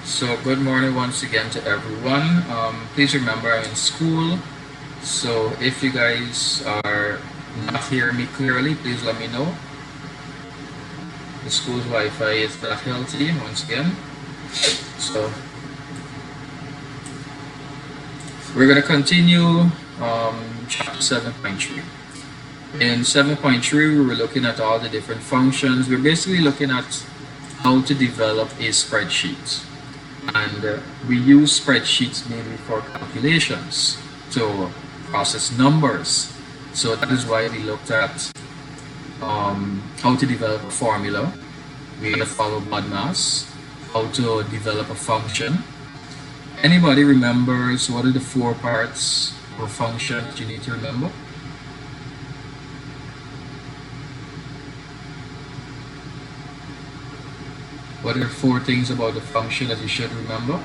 So good morning once again to everyone. Please remember I'm in school. So if you guys are not hearing me clearly, please let me know. The school's Wi-Fi is not healthy once again. So we're gonna continue chapter 7.3. In 7.3, we were looking at all the different functions. We're basically looking at how to develop a spreadsheet. And we use spreadsheets mainly for calculations to process numbers. So that is why we looked at how to develop a formula. We're going to follow BODMAS, how to develop a function. Anybody remembers what are the four parts of a function that you need to remember? What are four things about the function that you should remember?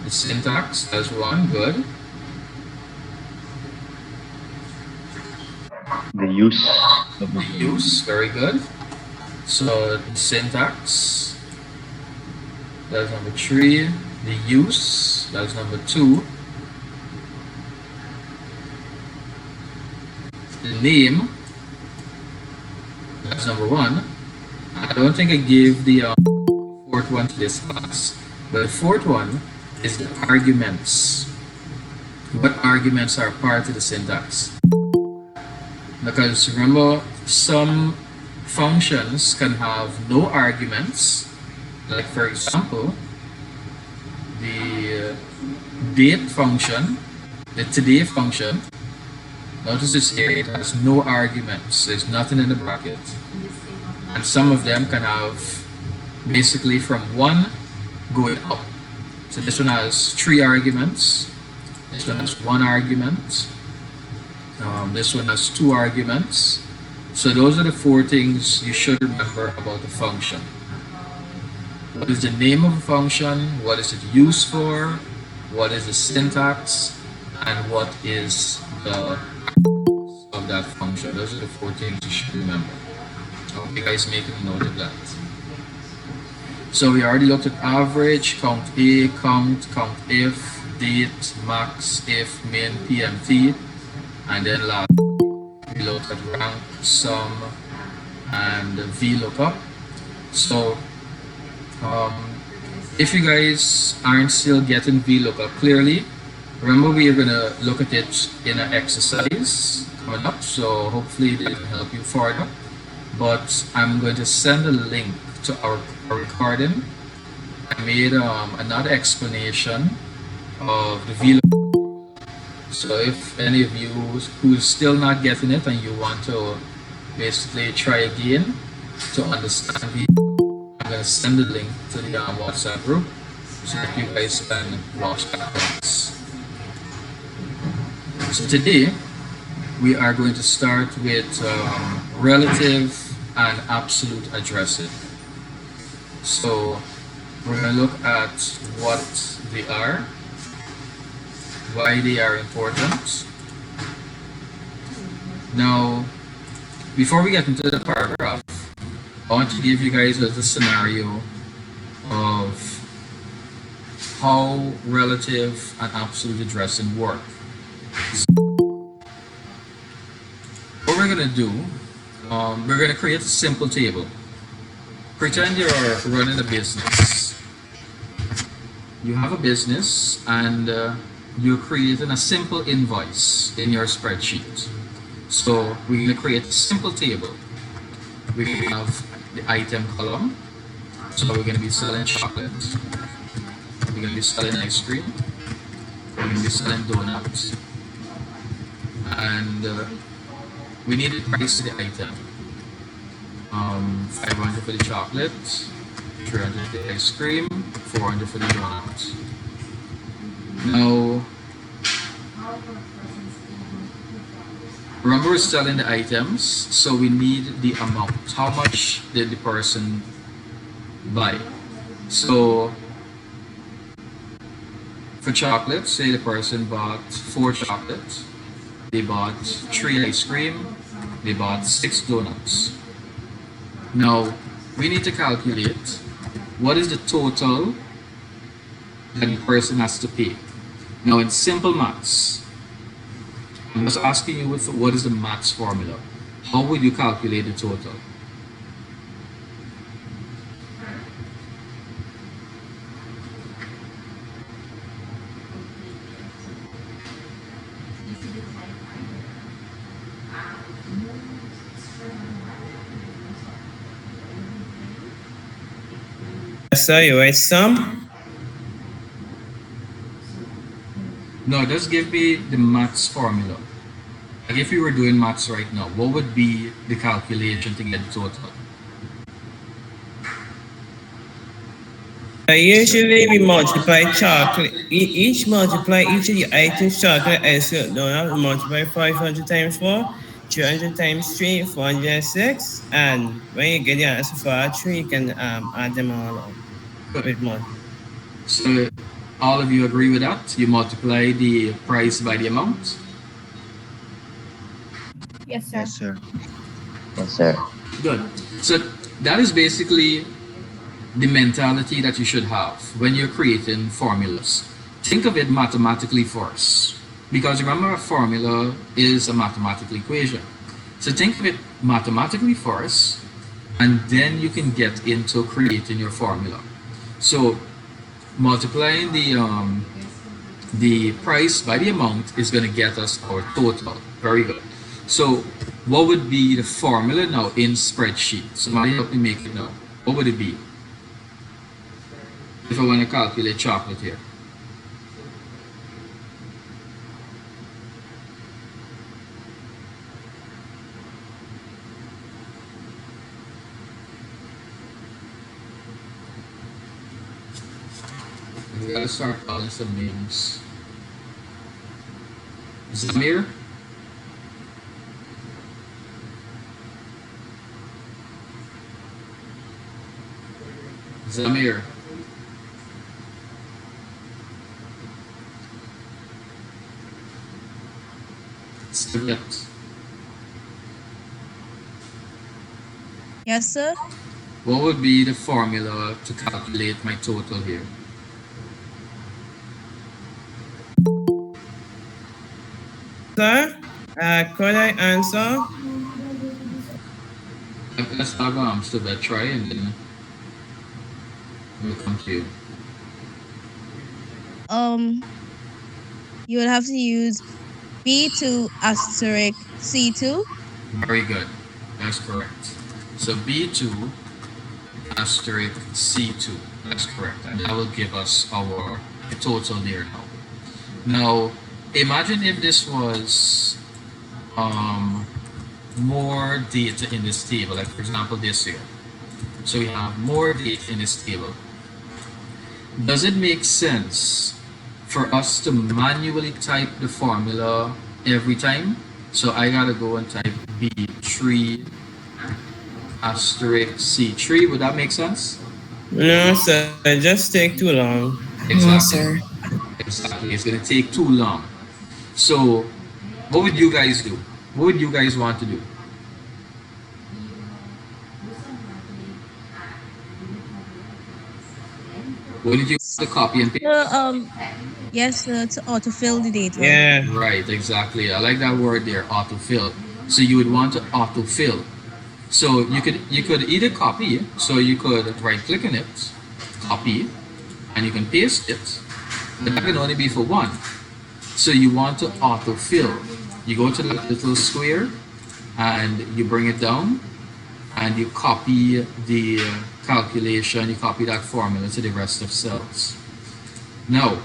The syntax, that's one, good. The use of The use, very good. So the syntax, that's number 3. The use, that's number 2. The name, that's number 1. I don't think I gave the fourth one to this class, but the fourth one is the arguments. What arguments are part of the syntax? Because remember, some functions can have no arguments, like for example, the date function, the today function. Notice this here, it has no arguments, there's nothing in the bracket. And some of them can have basically from 1 going up. So this one has 3 arguments, this one has 1 argument, this one has 2 arguments. So those are the 4 things you should remember about the function. What is the name of a function? What is it used for? What is the syntax? And what is the of that function? Those are the 4 things you should remember. I hope you guys make a note of that. So we already looked at average, count A, count if, date, max, if, min, PMT, and then last we looked at rank, sum, and VLOOKUP. So if you guys aren't still getting VLOOKUP clearly, remember we are going to look at it in an exercise coming up, so hopefully it will help you further. But I'm going to send a link to our recording. I made another explanation of the VLOOKUP. So if any of you who's still not getting it and you want to basically try again to understand VLOOKUP, I'm going to send the link to the WhatsApp group so that you guys can watch that class. So today we are going to start with relative and absolute addressing. So we're going to look at what they are, why they are important. Now, before we get into the paragraph, I want to give you guys a little scenario of how relative and absolute addressing work. What we're going to do, we're going to create a simple table. Pretend you're running a business. You have a business and you're creating a simple invoice in your spreadsheet. So we're going to create a simple table. We're going to have the item column. So we're going to be selling chocolate. We're going to be selling ice cream. We're going to be selling donuts. And we need the price of the item. 500 for the chocolate, 300 for the ice cream, 400 for the donuts. Now, remember we're selling the items, so we need the amount. How much did the person buy? So, for chocolate, say the person bought 4 chocolates, they bought 3 ice cream, they bought 6 donuts. Now, we need to calculate what is the total that the person has to pay? Now, in simple maths, I'm just asking you with what is the maths formula? How would you calculate the total? So you write sum? No, just give me the maths formula. Like if you were doing maths right now, what would be the calculation to get the total? Usually we multiply chocolate. Each multiply each of the items chocolate as you don't have to multiply 500 times 4, 300 times 3, 406. And when you get the answer for all three, you can add them all up Good. with more. So all of you agree with that? You multiply the price by the amount? Yes, sir. Yes, sir. Yes, sir. Good. So that is basically the mentality that you should have when you're creating formulas. Think of it mathematically first. Because remember, a formula is a mathematical equation. So think of it mathematically first, and then you can get into creating your formula. So multiplying the price by the amount is going to get us our total. Very good. So what would be the formula now in spreadsheet? Somebody help me make it now. What would it be? If I want to calculate chocolate here. We gotta start calling some names. Zamir? Zamir. Still Yes, sir. What would be the formula to calculate my total here? Sir, could I answer? Let's have Stubet try and then we'll come to you. You would have to use B2 asterisk C2. Very good. That's correct. So B2 asterisk C2. That's correct. And that will give us our total there now. Now, imagine if this was more data in this table, like for example this here. So we have more data in this table. Does it make sense for us to manually type the formula every time? So I gotta go and type B3 asterisk C3. Would that make sense? No, sir. It just take too long. Exactly. Exactly. It's gonna take too long. So what would you guys do? What would you guys want to do? Wouldn't you want to copy and paste? Yes, sir, to autofill the data. Yeah. Right, exactly. I like that word there, autofill. So you would want to autofill. So you could either copy, so you could right click on it, copy, and you can paste it. But that can only be for one. So you want to autofill. You go to the little square and you bring it down and you copy the calculation, you copy that formula to the rest of cells. Now,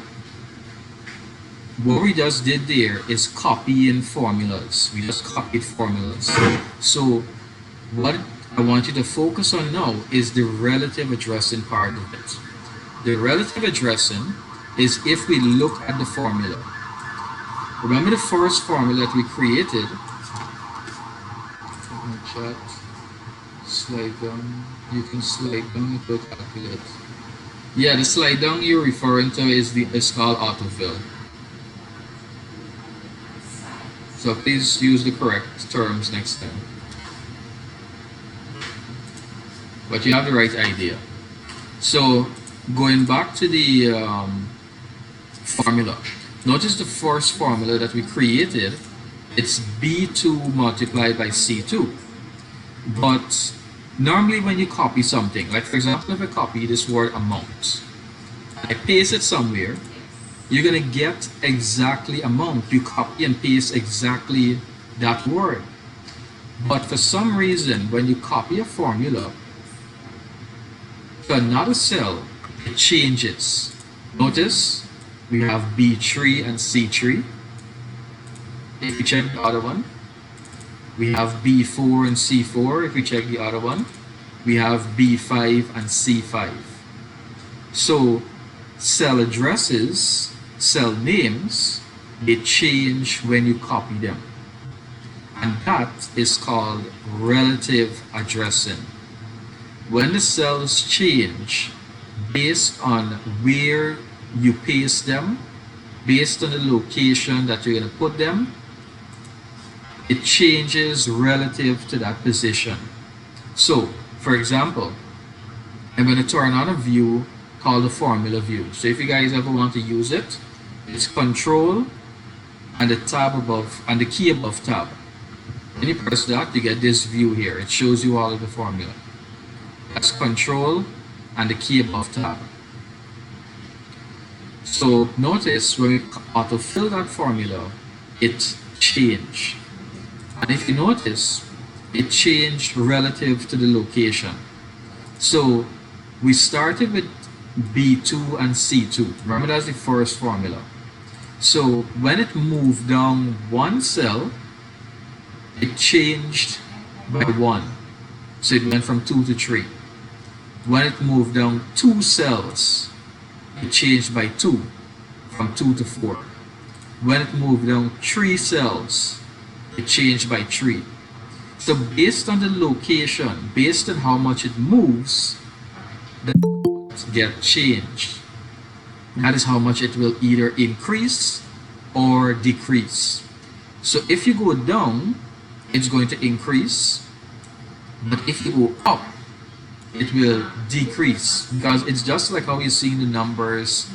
what we just did there is copying formulas. We just copied formulas. So what I want you to focus on now is the relative addressing part of it. The relative addressing is if we look at the formula. Remember the first formula that we created? Chat, slide down. You can slide down to calculate. Yeah, the slide down you're referring to is called autofill. So please use the correct terms next time. But you have the right idea. So going back to the formula, notice the first formula that we created, it's B2 multiplied by C2. But normally when you copy something, like for example, if I copy this word amount, I paste it somewhere, you're gonna get exactly amount. You copy and paste exactly that word. But for some reason, when you copy a formula to another cell, it changes. Notice we have B3 and C3. If we check the other one, we have B4 and C4. If we check the other one, we have B5 and C5. So cell addresses, cell names, they change when you copy them. And that is called relative addressing. When the cells change based on where you paste them, based on the location that you're going to put them, it changes relative to that position. So, for example, I'm going to turn on a view called the formula view. So if you guys ever want to use it, it's Control and the tab above and the key above tab. When you press that, you get this view here. It shows you all of the formula. That's Control and the key above tab. So notice when we autofill that formula, it changed. And if you notice, it changed relative to the location. So we started with B2 and C2. Remember, that's the first formula. So when it moved down one cell, it changed by 1. So it went from 2 to 3. When it moved down 2 cells, it changed by 2, from 2 to 4. When it moved down 3 cells, it changed by 3. So based on the location, based on how much it moves, the get changed. That is how much it will either increase or decrease. So if you go down, it's going to increase, but if you go up, it will decrease, because it's just like how you're seeing the numbers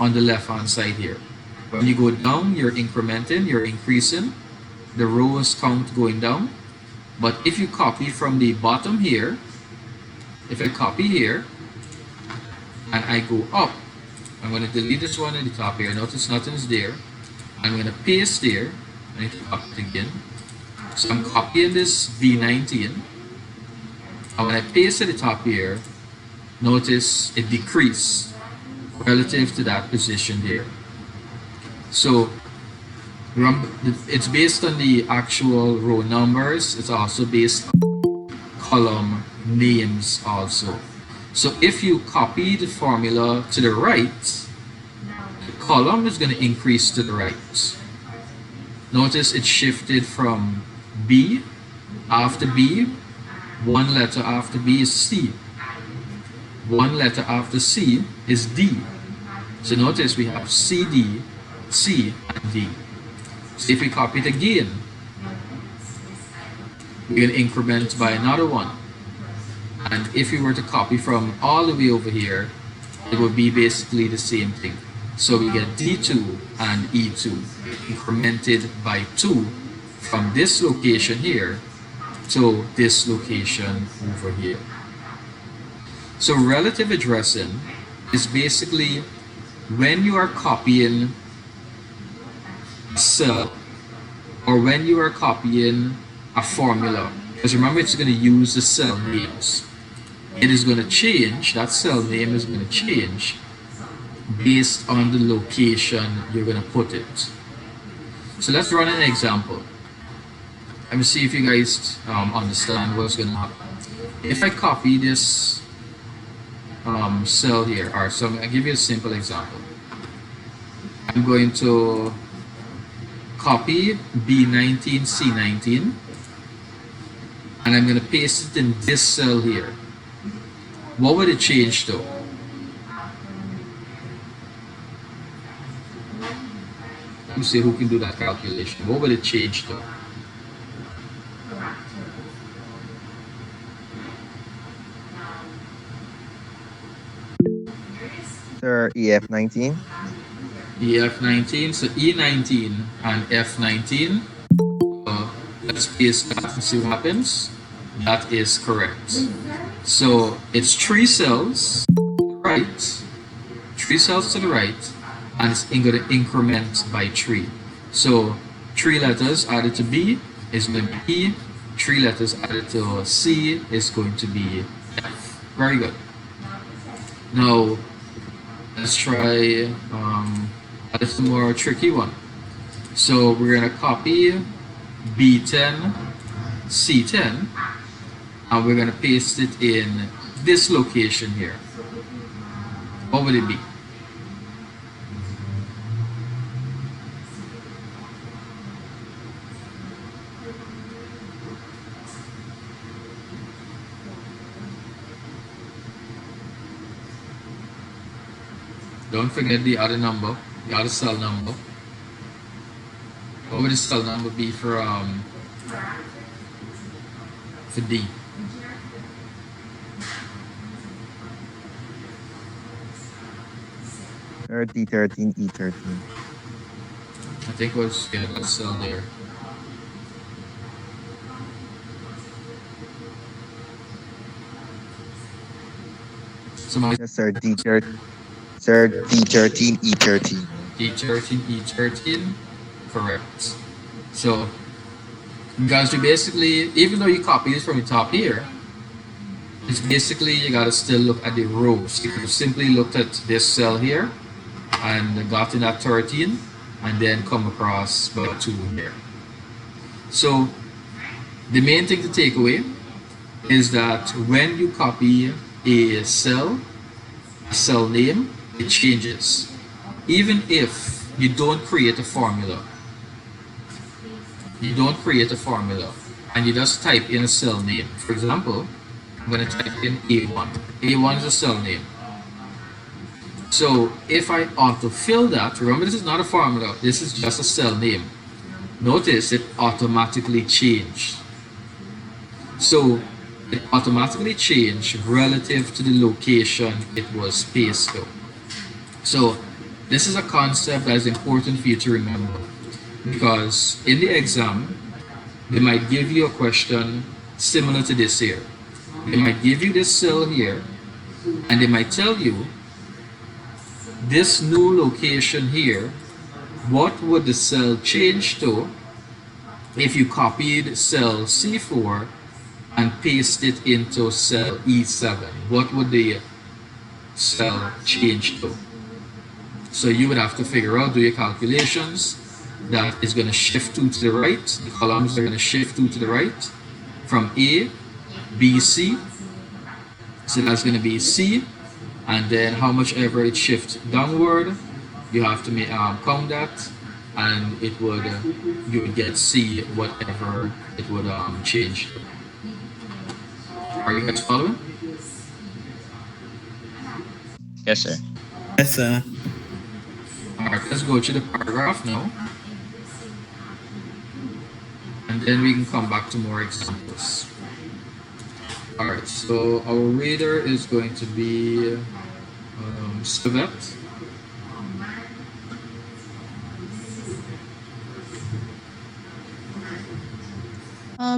on the left hand side here. When you go down, you're incrementing, you're increasing, the rows count going down. But if you copy from the bottom here, if I copy here and I go up, I'm going to delete this one at the top here. Notice nothing is there. I'm going to paste there. I need to copy it again. So I'm copying this V19. And when I paste at the top here, notice it decreased relative to that position there. So it's based on the actual row numbers. It's also based on column names also. So if you copy the formula to the right, the column is going to increase to the right. Notice it shifted from B, after B, one letter after B is C. One letter after C is D. So notice we have CD, C, and D. So if we copy it again, we're going to increment by another one. And if we were to copy from all the way over here, it would be basically the same thing. So we get D2 and E2 incremented by 2 from this location here to this location over here. So relative addressing is basically when you are copying a cell or when you are copying a formula, because remember it's going to use the cell names. It is going to change, that cell name is going to change based on the location you're going to put it. So let's run an example. Let me see if you guys understand what's going to happen. If I copy this cell here, or so I'll give you a simple example. I'm going to copy B19, C19, and I'm going to paste it in this cell here. What would it change to? Let me see who can do that calculation. What would it change to? Sir, EF19. EF19, so E19 and F19. Let's paste that and see what happens. That is correct. So it's three cells to the right, three cells to the right, and it's going to increment by three. So three letters added to B is going to be E, three letters added to C is going to be F. Very good. Now let's try a little more tricky one. So we're going to copy B10, C10, and we're going to paste it in this location here. What would it be? Don't forget the other number, the other cell number. What would the cell number be for D? Sir, D13, E13. I think it was that cell there. Somebody Yes, sir, D13. Sir, D13, E13. D13, E13, correct. So guys, you basically, even though you copy this from the top here, it's basically you gotta still look at the rows. You could have simply looked at this cell here and gotten that 13 and then come across about 2 here. So the main thing to take away is that when you copy a cell name, it changes. Even if you don't create a formula, and you just type in a cell name. For example, I'm going to type in A1. A1 is a cell name. So if I autofill that, remember this is not a formula, this is just a cell name. Notice it automatically changed. So it automatically changed relative to the location it was pasted. So this is a concept that is important for you to remember, because in the exam they might give you a question similar to this here. They might give you this cell here and they might tell you this new location here, what would the cell change to if you copied cell C4 and paste it into cell E7? What would the cell change to? So you would have to figure out, do your calculations. That is going to shift 2 to the right. The columns are going to shift 2 to the right from A, B, C. So that's going to be C, and then how much ever it shifts downward, you have to count that, and it would you would get C whatever it would change. Are you guys following? Yes, sir. Yes, sir. Alright, let's go to the paragraph now. And then we can come back to more examples. Alright, so our reader is going to be Sylvette.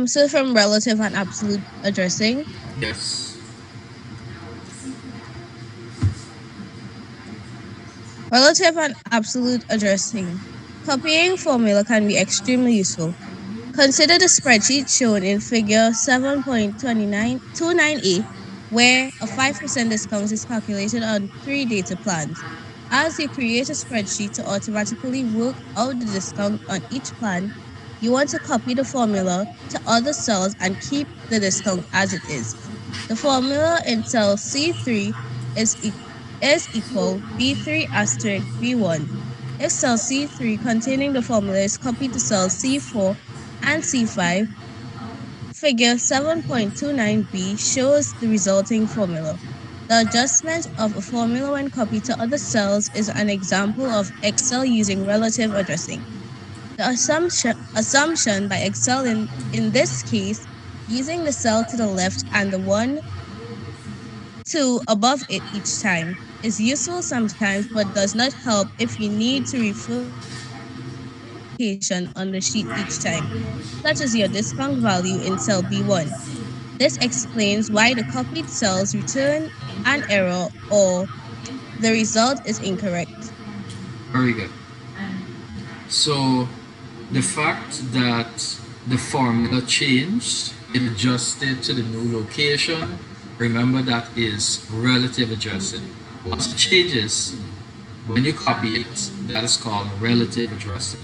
So from relative and absolute addressing, Yes. relative and absolute addressing. Copying formula can be extremely useful. Consider the spreadsheet shown in figure 7.29a, where a 5% discount is calculated on 3 data plans. As you create a spreadsheet to automatically work out the discount on each plan, you want to copy the formula to other cells and keep the discount as it is. The formula in cell C3 is equal B3 asterisk B1. If cell C3 containing the formula is copied to cell C4 and C5, figure 7.29b shows the resulting formula. The adjustment of a formula when copied to other cells is an example of Excel using relative addressing. The assumption by Excel in this case, using the cell to the left and the one to above it each time is useful sometimes but does not help if you need to refer to a specific location on the sheet each time, such as your discount value in cell B1. This explains why the copied cells return an error or the result is incorrect. Very good. So the fact that the formula changed, it adjusted to the new location. Remember that is relative addressing. Once it changes, when you copy it, that is called relative addressing.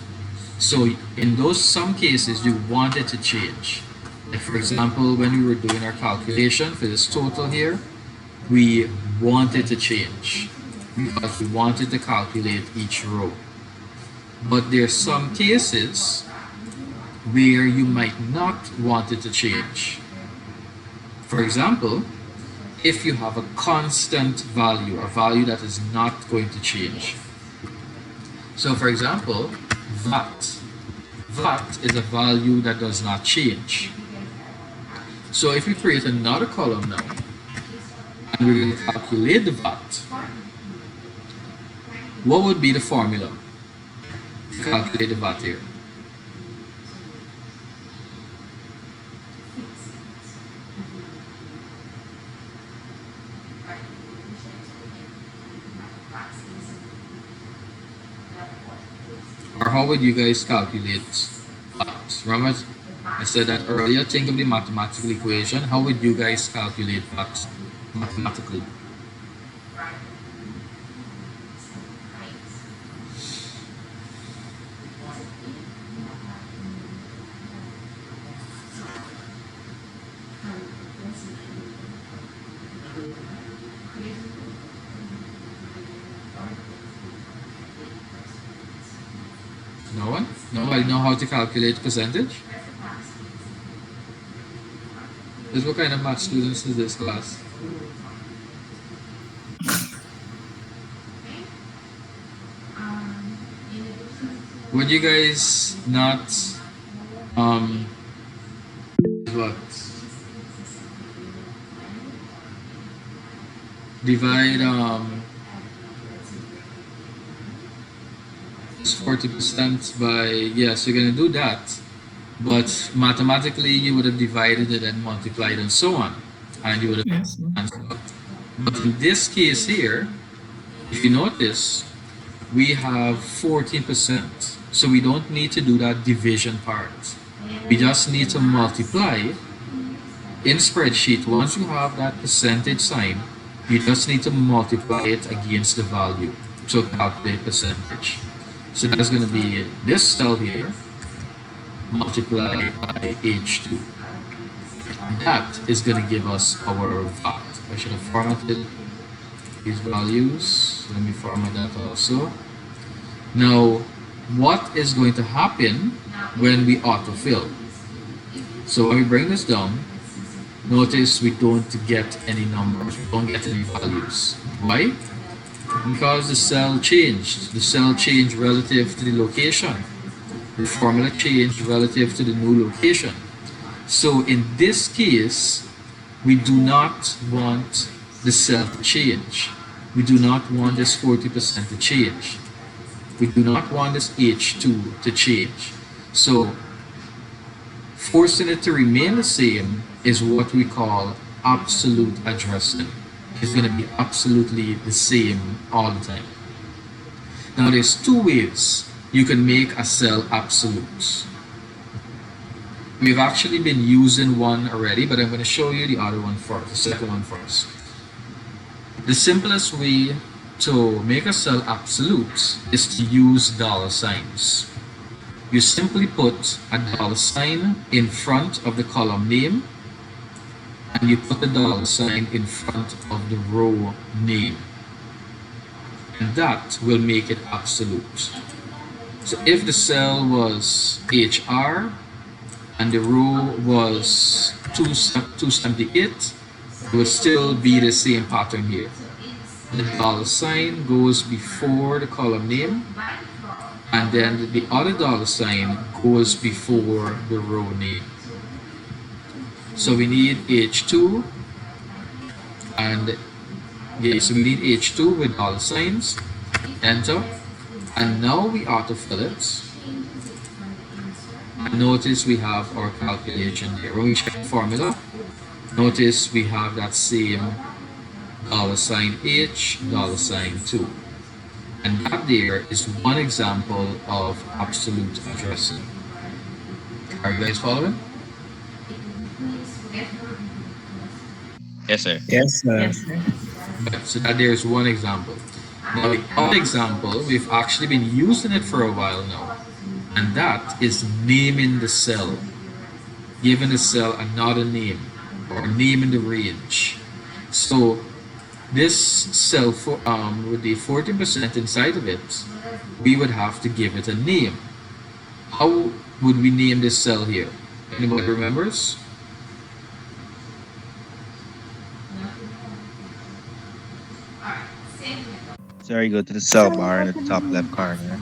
So in those some cases you want it to change. Like for example, when we were doing our calculation for this total here, we wanted to change because we wanted to calculate each row. But there are some cases where you might not want it to change. For example, if you have a constant value, a value that is not going to change. So for example, VAT. VAT is a value that does not change. So if we create another column now, and we're going to calculate the VAT, what would be the formula to calculate the VAT here? Or how would you guys calculate VAT? Remember, I said that earlier, think of the mathematical equation. How would you guys calculate VAT mathematically? No one? Nobody know how to calculate percentage? This what kind of math students is this class? Would you guys not what? Divide 40% by, yes, you're gonna do that, but mathematically you would have divided it and multiplied and so on, and you would have Yes. answered. But in this case here, if you notice, we have 14%, so we don't need to do that division part. We just need to multiply. In spreadsheet, once you have that percentage sign, you just need to multiply it against the value. So calculate percentage. So that's going to be this cell here multiplied by H2. That is going to give us our VAT. I should have formatted these values. Let me format that also. Now, what is going to happen when we autofill? So when we bring this down, notice we don't get any numbers, we don't get any values. Why? Because the cell changed. The cell changed relative to the location. The formula changed relative to the new location. So in this case, we do not want the cell to change. We do not want this 40% to change. We do not want this H2 to change. So forcing it to remain the same is what we call absolute addressing. It's going to be absolutely the same all the time. Now there's two ways you can make a cell absolute. We've actually been using one already, but I'm going to show you the other one first, the second one first. The simplest way to make a cell absolute is to use dollar signs. You simply put a dollar sign in front of the column name, and you put the dollar sign in front of the row name, and that will make it absolute. So if the cell was HR and the row was 278, it would still be the same pattern here. The dollar sign goes before the column name, and then the other dollar sign goes before the row name. So we need H2 and Okay, so we need H2 with dollar signs, enter, and now we autofill it. And notice we have our calculation here. When we check the formula, notice we have that same dollar sign H, dollar sign 2. And that there is one example of absolute addressing. Are you guys following? Yes, sir. Yes, sir. Right, so that there is one example. Now the other example, we've actually been using it for a while now. And that is naming the cell. Giving the cell another name or naming the range. So this cell with the 14% inside of it, we would have to give it a name. How would we name this cell here? Anybody remembers? Sorry, go to the cell bar in the top left corner.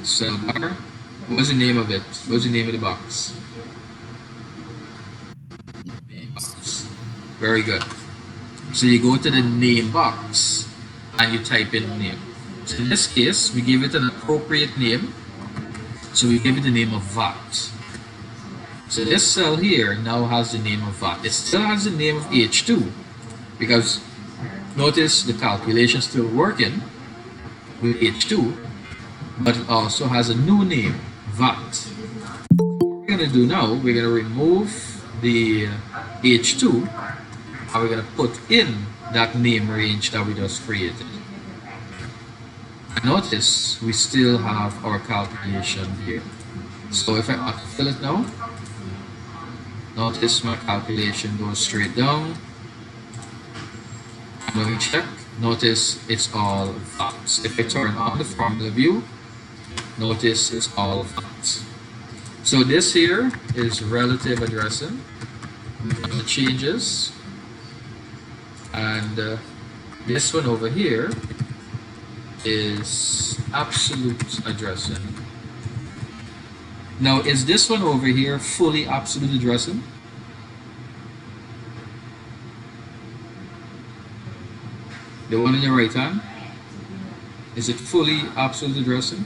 Cell bar. What's the name of it? What's the name of the box? Name box. Very good. So you go to the name box and you type in name. So in this case, we give it an appropriate name. So we give it the name of VAT. So this cell here now has the name of VAT. It still has the name of H2 because notice the calculation still working with H2, but it also has a new name, VAT. What we're going to do now, we're going to remove the H2 and we're going to put in that name range that we just created. Notice we still have our calculation here. So if I autofill it now, notice my calculation goes straight down. And when we check, notice it's all VATs. If I turn on the formula view, notice it's all VATs. So this here is relative addressing. The changes. And this one over here is absolute addressing. Now, is this one over here fully absolute addressing? The one on your right hand? Is it fully absolute addressing?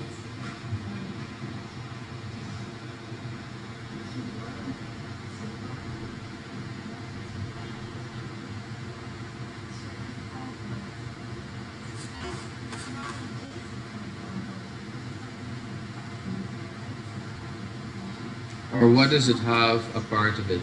Or what does it have a part of it?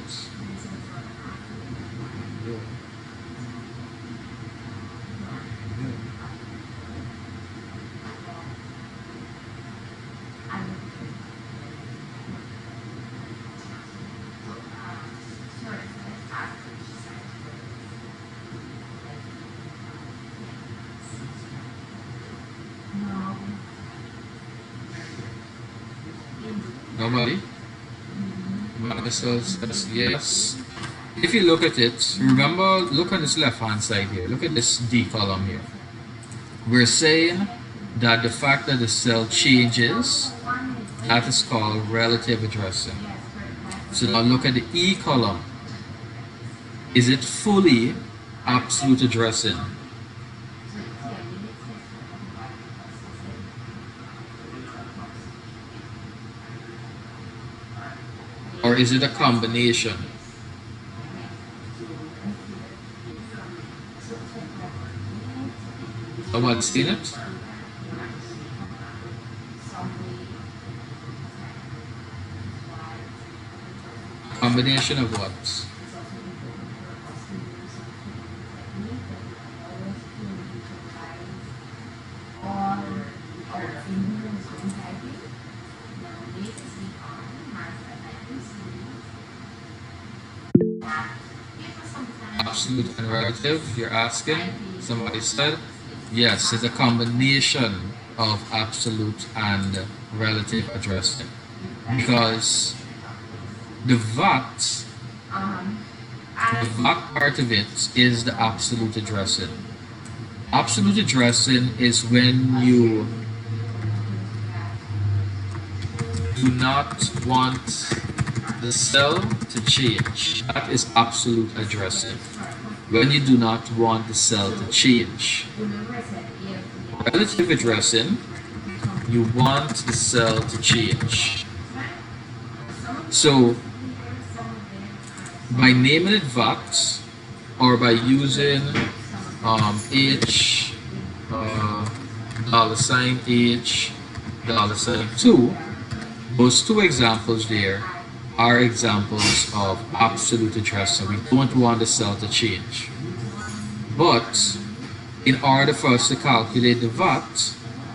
Nobody? Marisol says yes. If you look at it, remember, look at this left hand side here. Look at this D column here. We're saying that the fact that the cell changes, that is called relative addressing. So now look at the E column. Is it fully absolute addressing? Or is it a combination? Someone seen it? Combination of what? Absolute and relative, you're asking? Somebody said? Yes, it's a combination of absolute and relative addressing. Because the VAT part of it is the absolute addressing. Absolute addressing is when you do not want the cell to change. That is absolute addressing. when you do not want the cell to change. Relative addressing, you want the cell to change. So by naming it VAT or by using H dollar sign H dollar sign 2, those two examples there are examples of absolute addressing. We don't want the cell to change. But in order for us to calculate the VAT,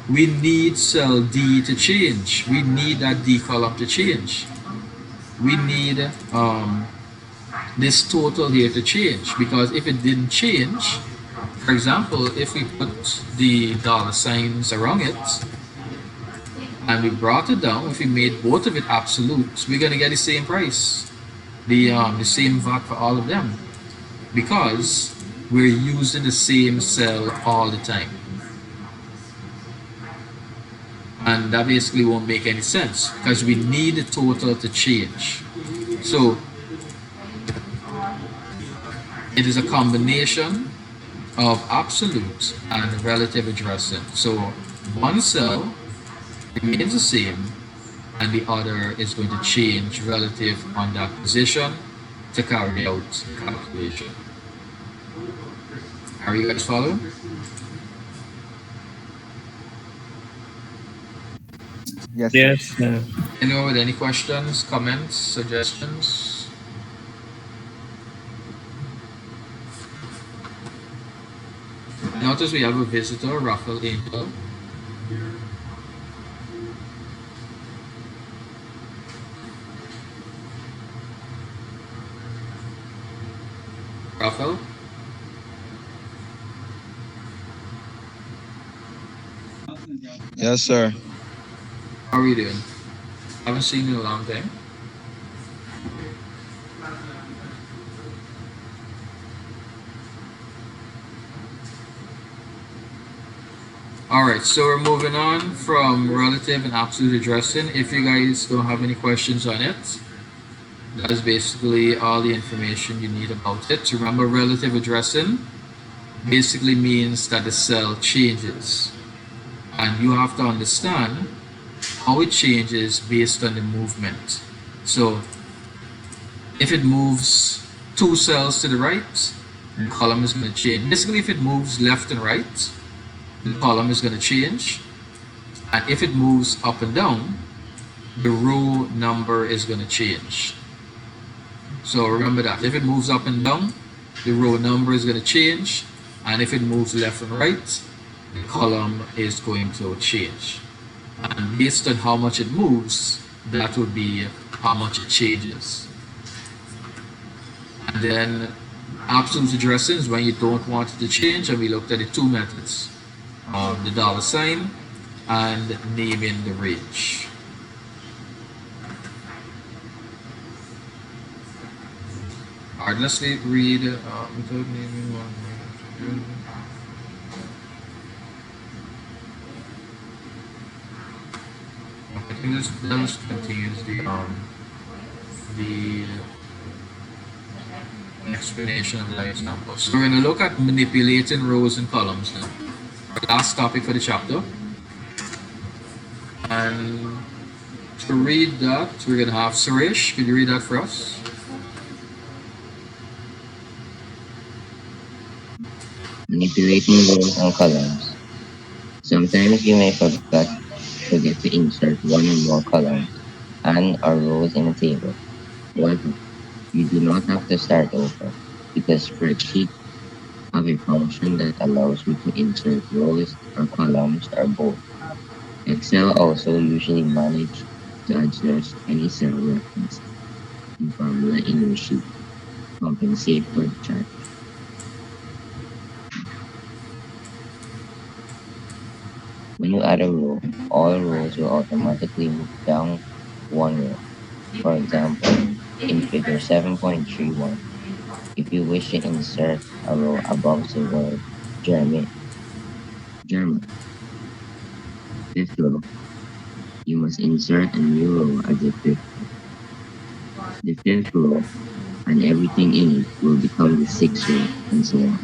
we need cell D to change. We need that D column to change. We need this total here to change, because if it didn't change, for example, if we put the dollar signs around it and we brought it down, if we made both of it absolute, we're going to get the same price, the same VAT for all of them, because we're using the same cell all the time. And that basically won't make any sense because we need the total to change. So it is a combination of absolute and relative addressing. So one cell remains the same and the other is going to change relative on that position to carry out the calculation. Are you guys following? Yes, sir. Yes, sir. Anyone with any questions, comments, suggestions? Notice we have a visitor, Rafael Angel. Rafael? Yes, sir. How are you doing? Haven't seen you in a long time. Alright, so we're moving on from relative and absolute addressing. If you guys don't have any questions on it, that is basically all the information you need about it. Remember, relative addressing basically means that the cell changes. And you have to understand how it changes based on the movement. So if it moves 2 cells to the right, the column is going to change. Basically, if it moves left and right, the column is going to change. And if it moves up and down, the row number is going to change. So remember that. If it moves up and down, the row number is going to change. And if it moves left and right, the column is going to change. And based on how much it moves, that would be how much it changes. And then absolute addressing is when you don't want it to change, and we looked at the 2 methods. The dollar sign and naming the range. Alright, let's read without naming one. I think this continues the explanation of the example. So we're going to look at manipulating rows and columns now. Our last topic for the chapter. And to read that, we're going to have Suresh. Could you read that for us? Manipulating rows and columns. Sometimes you may forget to insert one or more columns and or rows in a table. However, you do not have to start over because Spreadsheet have a function that allows you to insert rows or columns or both. Excel also usually manages to adjust any cell reference and formula in your sheet to compensate for the chart. When you add a row, all rows will automatically move down one row. For example, in figure 7.31, if you wish to insert a row above the word German, fifth row, you must insert a new row as the fifth row and everything in it will become the sixth row, and so on.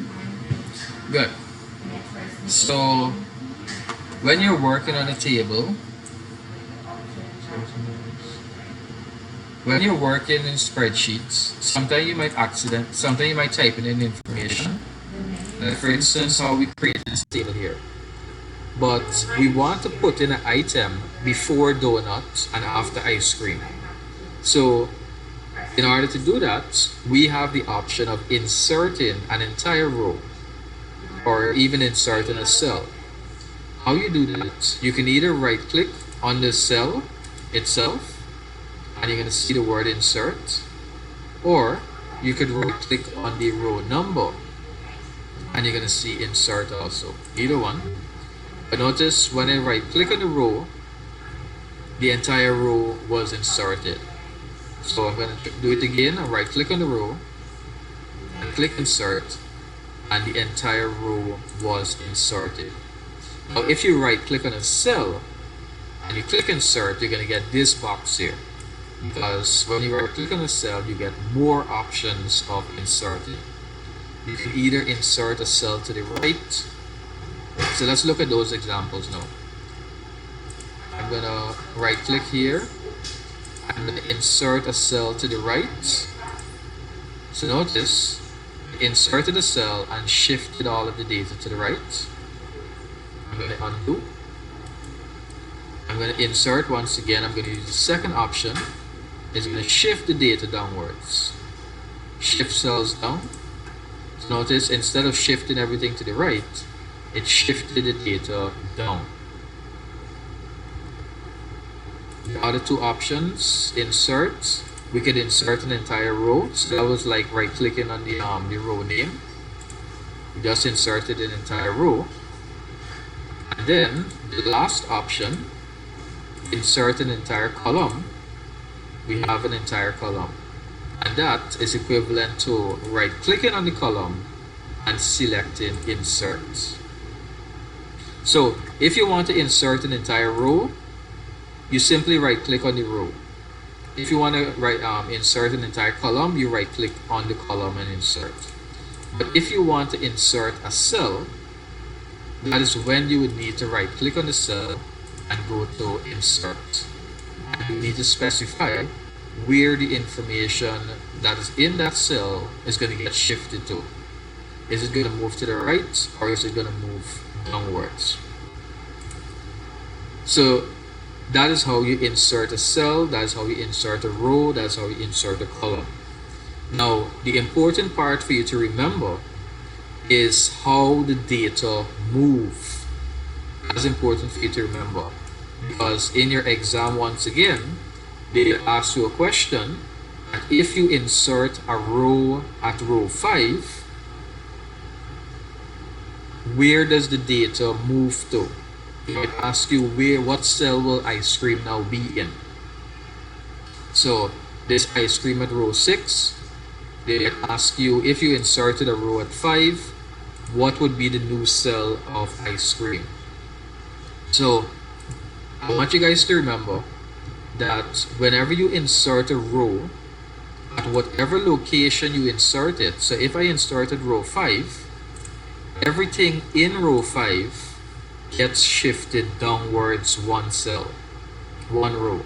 Good. So when you're working on a table, when you're working in spreadsheets, sometimes you might type in information. Like for instance, how we created this table here. But we want to put in an item before donut and after ice cream. So in order to do that, we have the option of inserting an entire row or even inserting a cell. How you do that? You can either right click on the cell itself and you're going to see the word insert, or you could right click on the row number and you're going to see insert also. Either one. But notice when I right click on the row, the entire row was inserted. So I'm going to do it again. I right click on the row and click insert, and the entire row was inserted. Now if you right click on a cell and you click insert, you're going to get this box here, because when you right click on a cell you get more options of inserting. You can either insert a cell to the right. So let's look at those examples now. I'm going to right click here. I'm going to insert a cell to the right. So notice, inserted a cell and shifted all of the data to the right. I'm going to undo. I'm going to insert once again. I'm going to use the second option. It's going to shift the data downwards. Shift cells down. So notice, instead of shifting everything to the right, it shifted the data down. The other two options, insert, we could insert an entire row. So that was like right clicking on the row name. We just inserted an entire row. And then the last option, insert an entire column. We have an entire column. And that is equivalent to right clicking on the column and selecting insert. So if you want to insert an entire row, you simply right click on the row. If you want to insert an entire column, you right click on the column and insert. But if you want to insert a cell, that is when you would need to right click on the cell and go to insert. And you need to specify where the information that is in that cell is going to get shifted to. Is it going to move to the right, or is it going to move downwards? So that is how you insert a cell, that is how you insert a row, that's how you insert a column. Now, the important part for you to remember is how the data move. That's important for you to remember, because in your exam, once again, they ask you a question, and if you insert a row at row 5, where does the data move to? It might ask you what cell will ice cream now be in. So this ice cream at row 6, they might ask you, if you inserted a row at 5, what would be the new cell of ice cream? So I want you guys to remember that whenever you insert a row, at whatever location you insert it, so if I inserted row 5, everything in row 5 gets shifted downwards one cell, one row.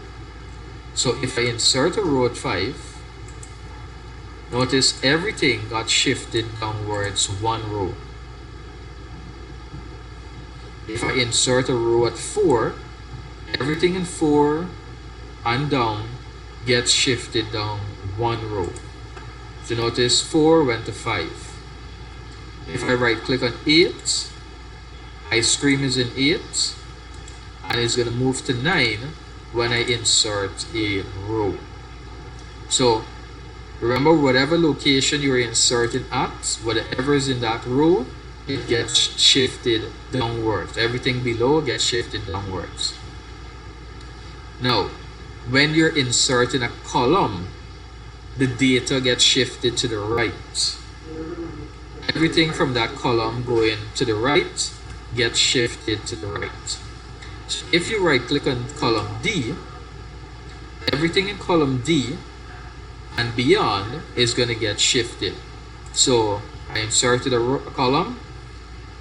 So if I insert a row at 5, notice everything got shifted downwards one row. If I insert a row at 4, everything in 4 and down gets shifted down one row. So notice 4 went to 5. If I right click on 8, ice cream is in 8, and it's going to move to 9 when I insert a row. So remember, whatever location you're inserting at, whatever is in that row, it gets shifted downwards. Everything below gets shifted downwards. Now, when you're inserting a column, the data gets shifted to the right. Everything from that column going to the right gets shifted to the right. So if you right click on column D, everything in column D and beyond is going to get shifted. So I inserted a column,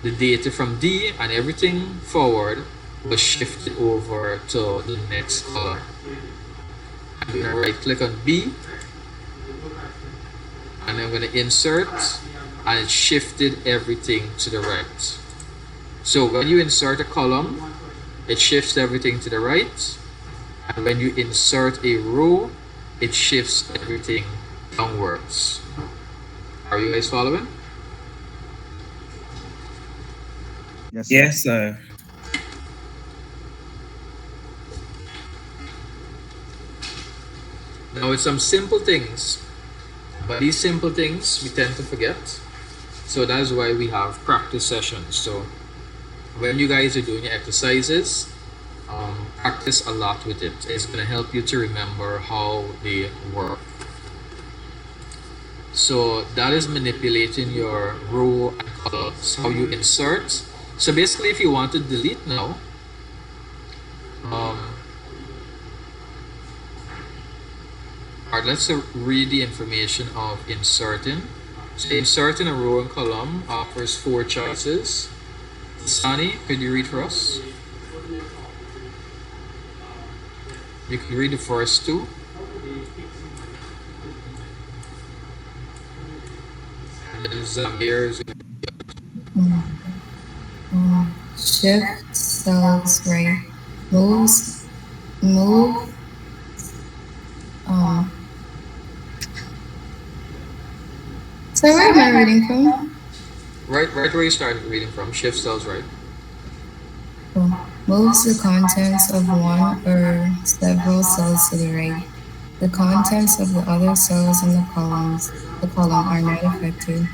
the data from D and everything forward was shifted over to the next column. I'm going to right click on B and I'm going to insert, and it shifted everything to the right. So when you insert a column, it shifts everything to the right, and when you insert a row, it shifts everything downwards. Are you guys following? Yes, sir. Yes, sir. Now it's some simple things, but these simple things we tend to forget. So that's why we have practice sessions. So when you guys are doing your exercises, practice a lot with it. It's going to help you to remember how they work. So that is manipulating your row and columns, how you insert. So basically, if you want to delete now, alright, let's read the information of inserting. So inserting a row and column offers 4 choices. Sani, could you read for us? You can read the first 2. And then Zamir is Shift cells right. Moves move um so where am I reading from? right where you started reading from. Shift cells right. Oh, moves the contents of one or several cells to the right. The contents of the other cells in the column are not affected.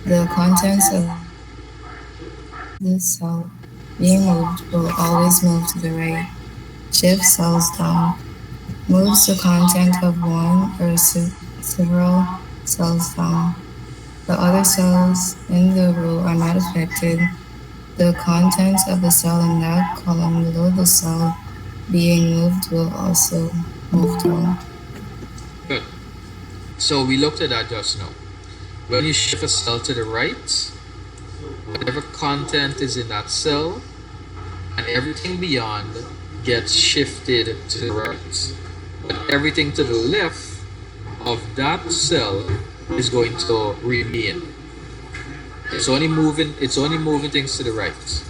The contents of this cell being moved will always move to the right. Shift cells down. Moves the content of one or several cells down. The other cells in the row are not affected. The contents of the cell in that column below the cell being moved will also move down. Good. So we looked at that just now. When you shift a cell to the right, whatever content is in that cell and everything beyond gets shifted to the right. But everything to the left of that cell is going to remain. It's only moving things to the right.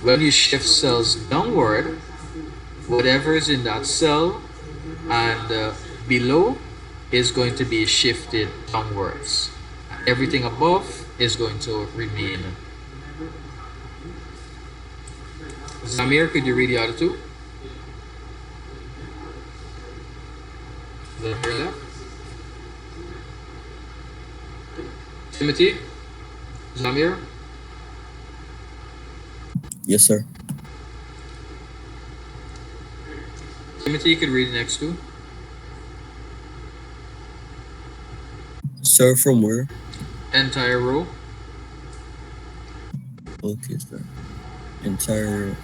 When you shift cells downward, whatever is in that cell and below is going to be shifted downwards. Everything above is going to remain. Zamir, could you read the other 2? Zamir left. Timothy? Zamir? Yes, sir. Timothy, you could read the next 2. Sir, from where? Entire row. Okay, sir. Entire row.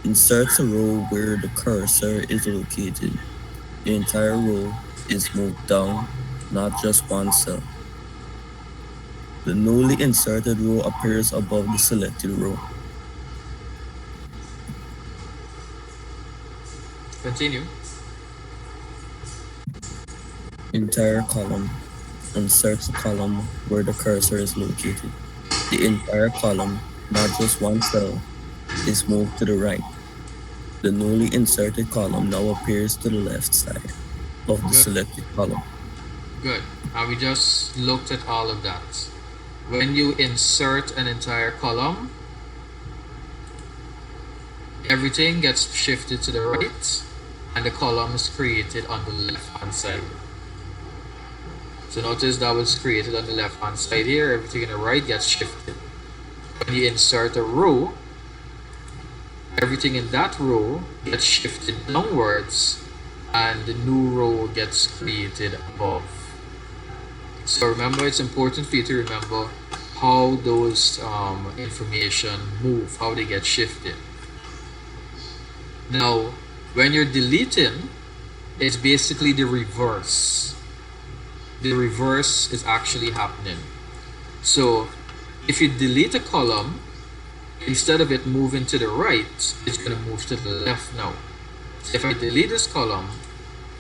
Inserts a row where the cursor is located. The entire row is moved down, not just one cell. The newly inserted row appears above the selected row. Continue. Entire column. Inserts a column where the cursor is located. The entire column, not just one cell, is moved to the right. The newly inserted column now appears to the left side of the Good. selected column. Good. And we just looked at all of that. When you insert an entire column, everything gets shifted to the right and the column is created on the left hand side. So notice that was created on the left hand side here. Everything on the right gets shifted. When you insert a row, everything in that row gets shifted downwards and the new row gets created above. So remember, it's important for you to remember how those information move, how they get shifted. Now, when you're deleting, It's basically the reverse. The reverse is actually happening. So if you delete a column, instead of it moving to the right, it's going to move to the left now. So if I delete this column,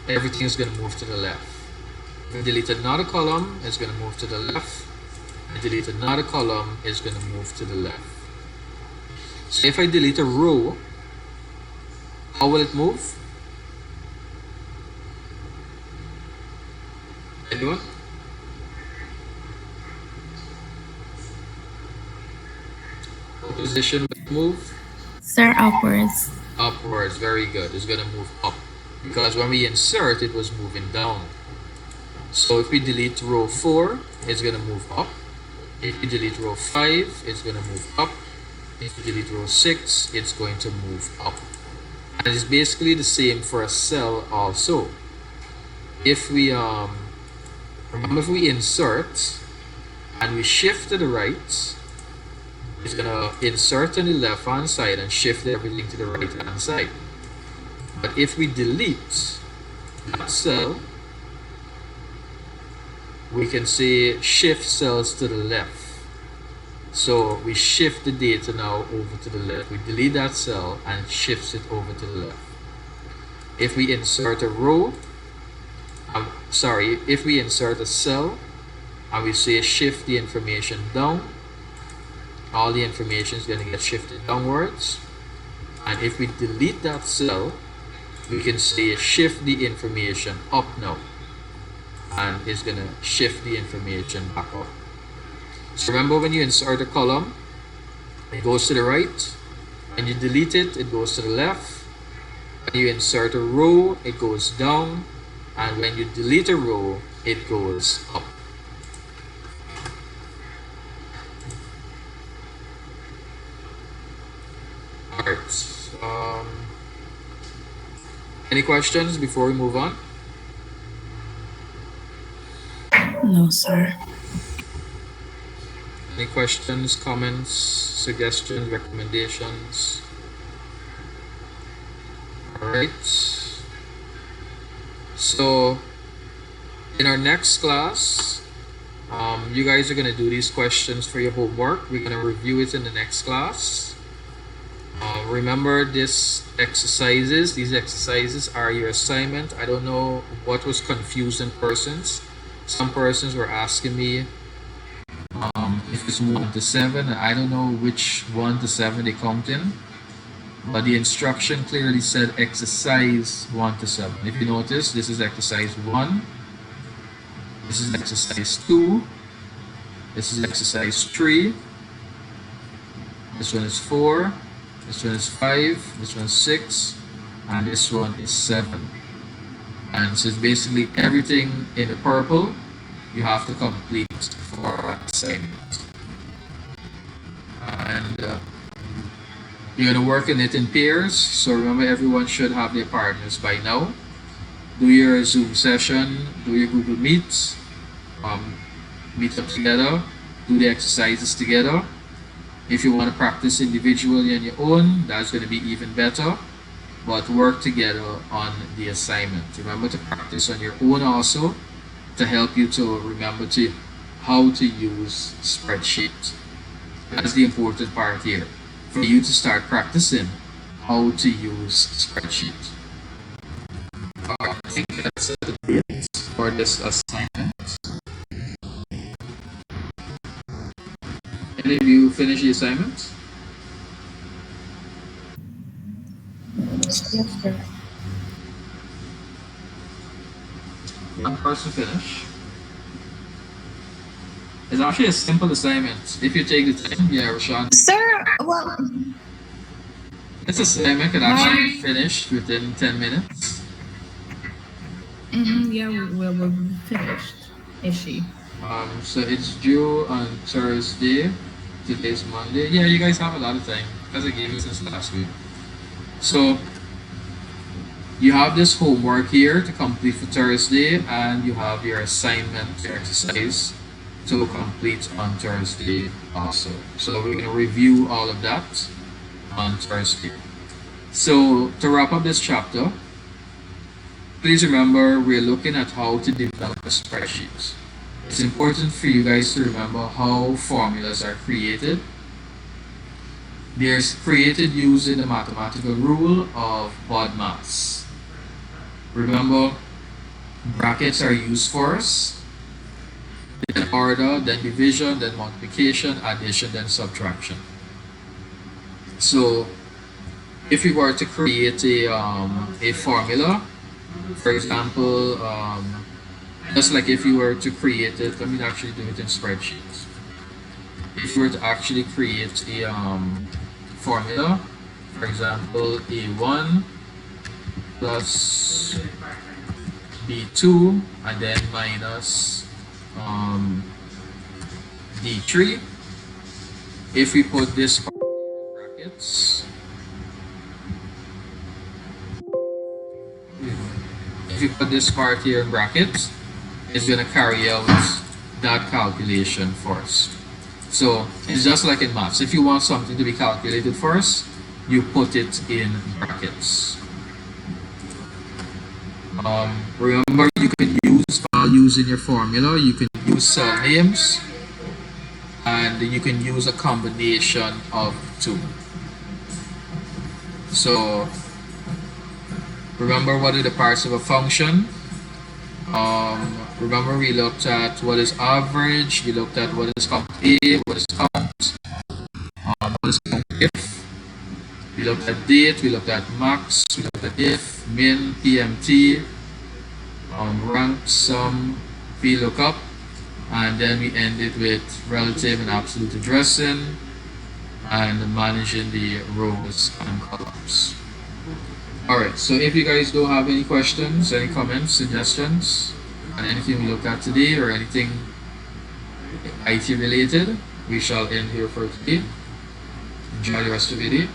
everything is going to move to the left. If I delete another column, it's going to move to the left. If I delete another column, it's going to move to the left. So if I delete a row, how will it move? Anyone? What position will it move? Sir, upwards. Upwards. Very good. It's going to move up. Because when we insert, it was moving down. So if we delete row 4, it's going to move up. If we delete row 5, it's going to move up. If we delete row 6, it's going to move up. And it's basically the same for a cell also. If we remember, if we insert and we shift to the right, it's gonna insert on the left hand side and shift everything to the right hand side. But if we delete that cell, we can say shift cells to the left. So we shift the data now over to the left. We delete that cell and it shifts it over to the left. If we insert a row, if we insert a cell and we say shift the information down, all the information is going to get shifted downwards. And if we delete that cell, we can say shift the information up now, and it's going to shift the information back up. So remember, when you insert a column, it goes to the right. When you delete it, it goes to the left. When you insert a row, it goes down. And when you delete a row, it goes up. Alright. Any questions before we move on? No, sir. Any questions, comments, suggestions, recommendations? Alright. So, in our next class, you guys are going to do these questions for your homework. We're going to review it in the next class. Remember, these exercises are your assignment. I don't know what was confusing persons. Some persons were asking me if it's 1 to 7, and I don't know which 1 to 7 they count in. But the instruction clearly said exercise 1 to 7. If you notice, this is exercise 1. This is exercise 2. This is exercise 3. This one is 4. This one is 5. This one is 6. And this one is 7. And so it's basically everything in the purple you have to complete for assignment. And you're going to work on it in pairs. So remember, everyone should have their partners by now. Do your Zoom session, do your Google Meets, meet up together, do the exercises together. If you want to practice individually on your own, that's going to be even better. But work together on the assignment. Remember to practice on your own also, to help you to remember how to use Spreadsheet. That's the important part here, for you to start practicing how to use Spreadsheet. I think that's it for this assignment. Any of you finish the assignment? Yes, sir. One person finish. It's actually a simple assignment. If you take the time, yeah, Rashawn. Sir, well, This assignment can actually finish within 10 minutes. yeah, we're finished. Is she? So it's due on Thursday. Today's Monday. Yeah, you guys have a lot of time because I gave you since last week. So you have this homework here to complete for Thursday, and you have your assignment, your exercise to complete on Thursday also. So we're going to review all of that on Thursday. So to wrap up this chapter, Please remember, we're looking at how to develop a spreadsheet. It's important for you guys to remember how formulas are created. They're created using the mathematical rule of BODMAS. Remember, brackets are used first, then order, then division, then multiplication, addition, then subtraction. So if we were to create a formula, for example, just like if you were to create it, let me actually do it in spreadsheets. If you were to actually create a formula, for example, A1 plus B2 and then minus D3. If we put this part in brackets, if you put this part here in brackets, it's going to carry out that calculation first. So it's just like in maths. If you want something to be calculated first, you put it in brackets. Remember, you can use values in your formula, you can use cell names, and you can use a combination of two. So remember, what are the parts of a function? Remember, we looked at what is average, we looked at what is count A, what is count, what is count if, we looked at date, we looked at max, we looked at if, min, PMT, rank, sum, VLOOKUP, and then we ended with relative and absolute addressing and managing the rows and columns. Alright, so if you guys don't have any questions, any comments, suggestions, and anything we looked at today or anything IT related, we shall end here for today. Enjoy the rest of your day.